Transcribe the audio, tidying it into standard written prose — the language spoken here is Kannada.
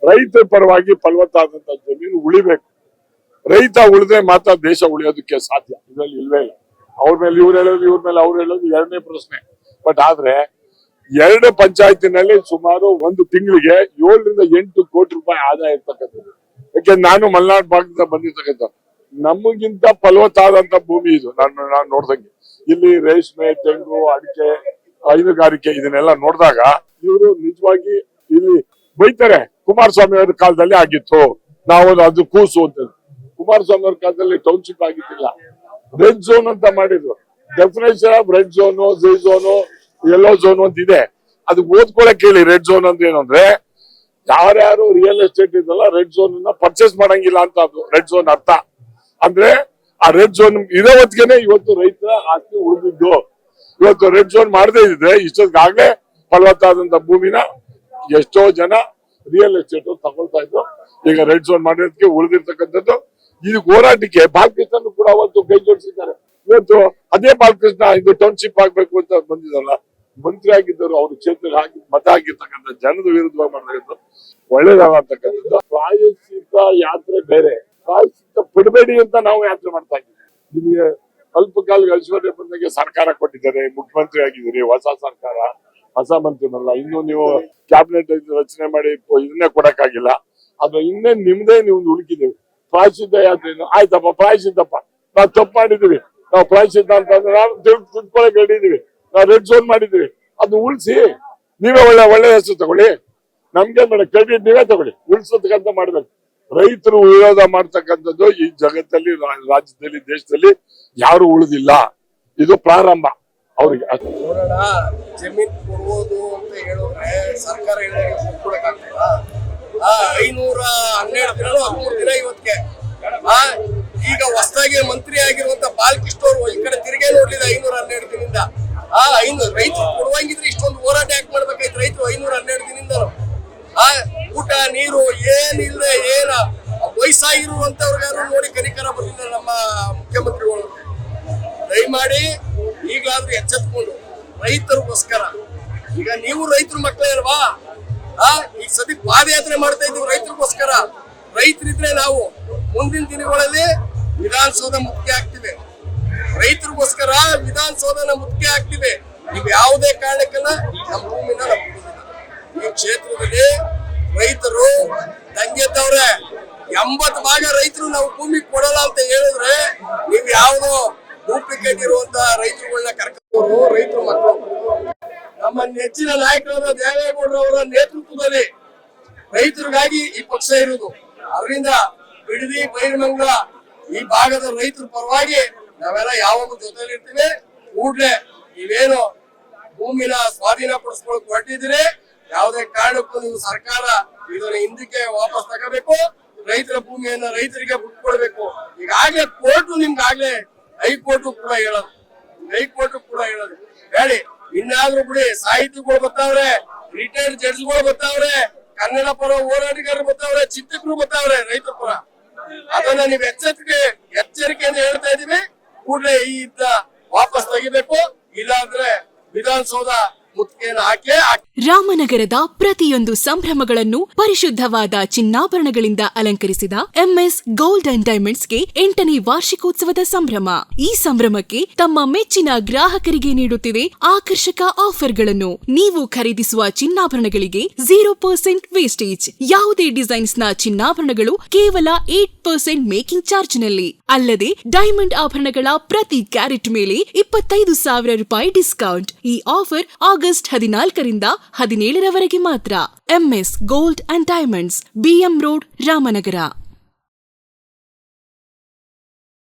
ರೈತರ ಪರವಾಗಿ ಫಲವತ್ತಾದಂತ ಜಮೀನು ಉಳಿಬೇಕು. ರೈತ ಉಳಿದ್ರೆ ಮಾತ್ರ ದೇಶ ಉಳಿಯೋದಕ್ಕೆ ಸಾಧ್ಯ. ಇದರಲ್ಲಿ ಇಲ್ವೇ ಇಲ್ಲ. ಅವ್ರ ಮೇಲೆ ಇವ್ರು ಹೇಳೋದು, ಇವ್ರ ಮೇಲೆ ಅವ್ರು ಹೇಳೋದು ಎರಡನೇ ಪ್ರಶ್ನೆ. ಬಟ್ ಆದ್ರೆ 2 ಪಂಚಾಯತಿನಲ್ಲಿ ಸುಮಾರು ಒಂದು ತಿಂಗಳಿಗೆ 7 ರಿಂದ 8 ಕೋಟಿ ರೂಪಾಯಿ ಆದಾಯ ಇರ್ತಕ್ಕಂಥದ್ದು. ಯಾಕೆ ನಾನು ಮಲೆನಾಡು ಭಾಗದಿಂದ ಬಂದಿರ್ತಕ್ಕಂಥ, ನಮಗಿಂತ ಫಲವತ್ತಾದಂತ ಭೂಮಿ ಇದು. ನಾನು ನೋಡ್ದಂಗೆ ಇಲ್ಲಿ ರೇಷ್ಮೆ, ತೆಂಗು, ಅಡಿಕೆ, ಹೈನುಗಾರಿಕೆ ಇದನ್ನೆಲ್ಲ ನೋಡಿದಾಗ ಇವರು ನಿಜವಾಗಿ ಇಲ್ಲಿ ಬೈತಾರೆ. ಕುಮಾರಸ್ವಾಮಿ ಅವರ ಕಾಲದಲ್ಲಿ ಆಗಿತ್ತು, ನಾವು ಅದು ಕೂಸು ಅಂತ. ಕುಮಾರಸ್ವಾಮಿ ಅವ್ರ ಕಾಲದಲ್ಲಿ ಟೌನ್ಶಿಪ್ ಆಗಿದ್ದಿಲ್ಲ, ರೆಡ್ ಝೋನ್ ಅಂತ ಮಾಡಿದ್ರು. Definition of red zone, Zee zone, yellow zone ಅಂತ ಇದೆ. ಅದು ಓದ್ಕೊಳಕ್ ಹೇಳಿ. ರೆಡ್ ಝೋನ್ ಅಂದ್ರೆ ಏನು ಅಂದ್ರೆ ಯಾರ್ಯಾರು ರಿಯಲ್ ಎಸ್ಟೇಟ್ ಇದೆಲ್ಲ ರೆಡ್ ಝೋನ್ ಪರ್ಚೇಸ್ ಮಾಡಂಗಿಲ್ಲ ಅಂತ. ಅದು ರೆಡ್ ಝೋನ್ ಅರ್ಥ ಅಂದ್ರೆ ಆ ರೆಡ್ ಝೋನ್ ಇರೋ ಹೊತ್ತಿಗೆನೆ ಇವತ್ತು ರೈತರ ಆಸ್ತಿ ಉಳಿದಿದ್ದು. ಇವತ್ತು ರೆಡ್ ಝೋನ್ ಮಾಡದೇ ಇದ್ರೆ ಇಷ್ಟೊತ್ತಿಗಾಗ್ಲೇ ಫಲವತ್ತಾದಂತ ಭೂಮಿನ ಎಷ್ಟೋ ಜನ ರಿಯಲ್ ಎಸ್ಟೇಟ್ ತಗೊಳ್ತಾ ಇದ್ರು. ಈಗ ರೆಡ್ ಝೋನ್ ಮಾಡೋದಕ್ಕೆ ಉಳಿದಿರ್ತಕ್ಕಂಥದ್ದು. ಇದು ಹೋರಾಟಕ್ಕೆ ಬಾಲಕೃಷ್ಣ ಕೂಡ ಅವತ್ತು ಕೈ ಜೋಡಿಸಿದ್ದಾರೆ. ಇವತ್ತು ಅದೇ ಬಾಲಕೃಷ್ಣ ಇದು ಟೌನ್ಶಿಪ್ ಆಗ್ಬೇಕು ಅಂತ ಬಂದಿದ್ದಲ್ಲ, ಮಂತ್ರಿ ಆಗಿದ್ದರು. ಅವ್ರ ಕ್ಷೇತ್ರಕ್ಕೆ ಹಾಕಿ ಮತ ಆಗಿರ್ತಕ್ಕಂಥ ಜನದ ವಿರುದ್ಧವಾಗಿ ಮಾಡ್ತಕ್ಕಂಥ ಒಳ್ಳೇದಾಗತಕ್ಕಂಥದ್ದು. ಪ್ರಾಯಶ್ಚಿತ್ತ ಯಾತ್ರೆ ಬೇರೆ, ಪ್ರಾಯಶ್ಚಿತ್ತ ಬಿಡಬೇಡಿ ಅಂತ ನಾವು ಯಾತ್ರೆ ಮಾಡ್ತಾ ಇದ್ದೀವಿ. ನಿಮಗೆ ಅಲ್ಪ ಕಾಲಕ್ಕೆ ಐಶ್ವರ್ಯ ಬಂದಾಗೆ ಸರ್ಕಾರ ಕೊಟ್ಟಿದ್ದಾರೆ, ಮುಖ್ಯಮಂತ್ರಿ ಆಗಿದ್ದೀರಿ, ಹೊಸ ಸರ್ಕಾರ, ಹೊಸ ಮಂತ್ರಿನಲ್ಲ. ಇನ್ನು ನೀವು ಕ್ಯಾಬಿನೆಟ್ ರಚನೆ ಮಾಡಿ ಇದನ್ನೇ ಕೊಡಕ್ಕಾಗಿಲ್ಲ. ಅದು ಇನ್ನೇ ನಿಮ್ದೇ ನೀವು ಹುಡುಕಿದ್ದೀವಿ. ಪ್ರಾಯಶ್ಚಿತ್ತ ಯಾತ್ರೆಯನ್ನು ಆಯ್ತಪ್ಪ, ಪ್ರಾಯಶ್ಚಿತ್ತಪ್ಪ, ನಾವು ತಪ್ಪು ಮಾಡಿದೀವಿ, ನಾವು ಪ್ರಾಯಶ್ಚಿತ್ತ ಅಂತಂದ್ರೆ ನಾವು ತಿಳ್ಕೊಳಕ್ ಹೇಳಿದೀವಿ, ನಾವು ರೆಡ್ ಝೋನ್ ಮಾಡಿದೀವಿ. ಅದು ಉಳಿಸಿ ನೀವೇ ಒಳ್ಳೆ ಹೆಸರು ತಗೊಳ್ಳಿ. ನಮ್ಗೆ ಮೇಡಮ್ ಕ್ರೆಡಿಟ್ ನೀವೇ ತಗೊಳ್ಳಿ. ಉಳಿಸೋದಕ್ಕಂತ ಮಾಡ್ಬೇಕು. ರೈತರು ವಿರೋಧ ಮಾಡ್ತಕ್ಕಂಥದ್ದು ಈ ಜಗತ್ತಲ್ಲಿ, ರಾಜ್ಯದಲ್ಲಿ, ದೇಶದಲ್ಲಿ ಯಾರು ಉಳಿದಿಲ್ಲ. ಇದು ಪ್ರಾರಂಭ ಅವ್ರಿಗೆ. ನೋಡೋಣ, ಜಮೀನ್ ಕೊಡುವುದು ಅಂತ ಹೇಳಿದ್ರೆ ಸರ್ಕಾರ ಕೊಡಕ್ಕಾಗ್ತದ? 512 ದಿನ 13 ದಿನ ಇವತ್ತಿಗೆ. ಈಗ ಹೊಸದಾಗಿ ಮಂತ್ರಿ ಆಗಿರುವಂತ ಬಾಲಕೃಷ್ಣ ಅವರು ಈ ಕಡೆ ತಿರುಗೇ ನೋಡ್ಲಿಲ್ಲ 512 ದಿನದಿಂದ. ರೈತರು ಕೊಡುವಂಗಿದ್ರೆ ಇಷ್ಟೊಂದು ಹೋರಾಟ ಯಾಕೆ ಮಾಡ್ಬೇಕಾಯ್ತು ರೈತರು? 512 ದಿನದಿಂದ ಊಟ ನೀರು ಏನಿಲ್ಲ, ಏನ ವಯಸ್ಸಾಗಿರುವಂತವ್ರಿಗಾರು ನೋಡಿ ಕನಿಕರ ಬರಲಿಲ್ಲ ನಮ್ಮ ಮುಖ್ಯಮಂತ್ರಿಗಳು. ದಯಮಾಡಿ ಈಗಲಾದ್ರೂ ಎಚ್ಚೆತ್ಕೊಂಡು ರೈತರಿಗೋಸ್ಕರ, ಈಗ ನೀವು ರೈತರ ಮಕ್ಕಳೇ ಅಲ್ವಾ? ಈಗ ಸದ್ಯ ಪಾದಯಾತ್ರೆ ಮಾಡ್ತಾ ಇದ್ದೀವಿ ರೈತರಿಗೋಸ್ಕರ. ರೈತರಿದ್ರೆ ನಾವು ಮುಂದಿನ ದಿನಗಳಲ್ಲಿ ವಿಧಾನಸೌಧ ಮುಖ್ಯ ಆಗ್ತಿವೆ. ರೈತರಿಗೋಸ್ಕರ ವಿಧಾನಸೌಧನ ಮುಖ್ಯ ಆಗ್ತಿವೆ. ನೀವು ಯಾವುದೇ ಕಾರಣಕ್ಕೆಲ್ಲ ನಮ್ಮ ಭೂಮಿನ ಈ ಕ್ಷೇತ್ರದಲ್ಲಿ ರೈತರು ದಂಗೆದ್ದವ್ರೆ. 80 ಭಾಗ ರೈತರು ನಾವು ಭೂಮಿ ಕೊಡಲ್ಲ ಅಂತ ಹೇಳಿದ್ರೆ ನೀವು ಯಾವ್ದೋ ಡೂಪ್ಲಿಕೇಟ್ ಇರುವಂತ ರೈತರುಗಳನ್ನ ಕರ್ಕೊಂಡು, ರೈತರು ಮಕ್ಕಳು, ನಮ್ಮ ನೆಚ್ಚಿನ ನಾಯಕರಾದ ದೇವೇಗೌಡರವರ ನೇತೃತ್ವದಲ್ಲಿ ರೈತರಿಗಾಗಿ ಈ ಪಕ್ಷ ಇರುವುದು. ಅದರಿಂದ ಬಿಡದಿ, ಬೈರಮಂಗಲ ಈ ಭಾಗದ ರೈತರ ಪರವಾಗಿ ನಾವೆಲ್ಲ ಯಾವಾಗೂ ಜೊತೆಲಿರ್ತೀವಿ. ಕೂಡ್ಲೆ ನೀವೇನು ಭೂಮಿನ ಸ್ವಾಧೀನ ಪಡಿಸ್ಕೊಳಕ್ ಹೊರಟಿದ್ದೀರಿ, ಯಾವುದೇ ಕಾರಣಕ್ಕೂ ನೀವು ಸರ್ಕಾರ ಇದನ್ನ ಹಿಂದಕ್ಕೆ ವಾಪಸ್ ತಗೋಬೇಕು. ರೈತರ ಭೂಮಿಯನ್ನ ರೈತರಿಗೆ ಬಿಟ್ಕೊಡ್ಬೇಕು. ಈಗಾಗಲೇ ಕೋರ್ಟು ನಿಮ್ಗಾಗ್ಲೇ ಹೈಕೋರ್ಟ್ ಕೂಡ ಹೇಳೋದು ಹೇಳಿ. ಇನ್ನಾದ್ರೂ ಬಿಡಿ, ಸಾಹಿತಿಗಳು ಬರ್ತಾವ್ರೆ, ರಿಟೈರ್ಡ್ ಜಡ್ಜ್ಗಳು ಬರ್ತಾವ್ರೆ, ಕನ್ನಡ ಪರ ಹೋರಾಟಗಾರರು ಬರ್ತಾವ್ರೆ, ಚಿಂತಕರು ಬರ್ತಾವ್ರೆ ರೈತರ ಪರ. ಅದನ್ನ ನೀವು ಎಚ್ಚರಿಕೆಯಿಂದ ಹೇಳ್ತಾ ಇದೀವಿ. ಕೂಡಲೇ ಈ ಯುದ್ಧ ವಾಪಸ್ ತೆಗಿಬೇಕು. ಇಲ್ಲಾಂದ್ರೆ ವಿಧಾನಸೌಧ ಮುತ್ತಿಗೆಯನ್ನು ಹಾಕಿ. ರಾಮನಗರದ ಪ್ರತಿಯೊಂದು ಸಂಭ್ರಮಗಳನ್ನು ಪರಿಶುದ್ಧವಾದ ಚಿನ್ನಾಭರಣಗಳಿಂದ ಅಲಂಕರಿಸಿದ ಎಂಎಸ್ ಗೋಲ್ಡ್ ಅಂಡ್ ಡೈಮಂಡ್ಸ್ಗೆ 8ನೇ ವಾರ್ಷಿಕೋತ್ಸವದ ಸಂಭ್ರಮ. ಈ ಸಂಭ್ರಮಕ್ಕೆ ತಮ್ಮ ಮೆಚ್ಚಿನ ಗ್ರಾಹಕರಿಗೆ ನೀಡುತ್ತಿದೆ ಆಕರ್ಷಕ ಆಫರ್ಗಳನ್ನು. ನೀವು ಖರೀದಿಸುವ ಚಿನ್ನಾಭರಣಗಳಿಗೆ 0% ವೇಸ್ಟೇಜ್. ಯಾವುದೇ ಡಿಸೈನ್ಸ್ ನ ಚಿನ್ನಾಭರಣಗಳು ಕೇವಲ 8% ಮೇಕಿಂಗ್ ಚಾರ್ಜ್ ನಲ್ಲಿ. ಅಲ್ಲದೆ ಡೈಮಂಡ್ ಆಭರಣಗಳ ಪ್ರತಿ ಕ್ಯಾರೆಟ್ ಮೇಲೆ 25,000 ರೂಪಾಯಿ ಡಿಸ್ಕೌಂಟ್. ಈ ಆಫರ್ ಆಗಸ್ಟ್ 14ರಿಂದ 17ರವರೆಗೆ ಮಾತ್ರ. MS gold and diamonds, BM road, Ramanagara.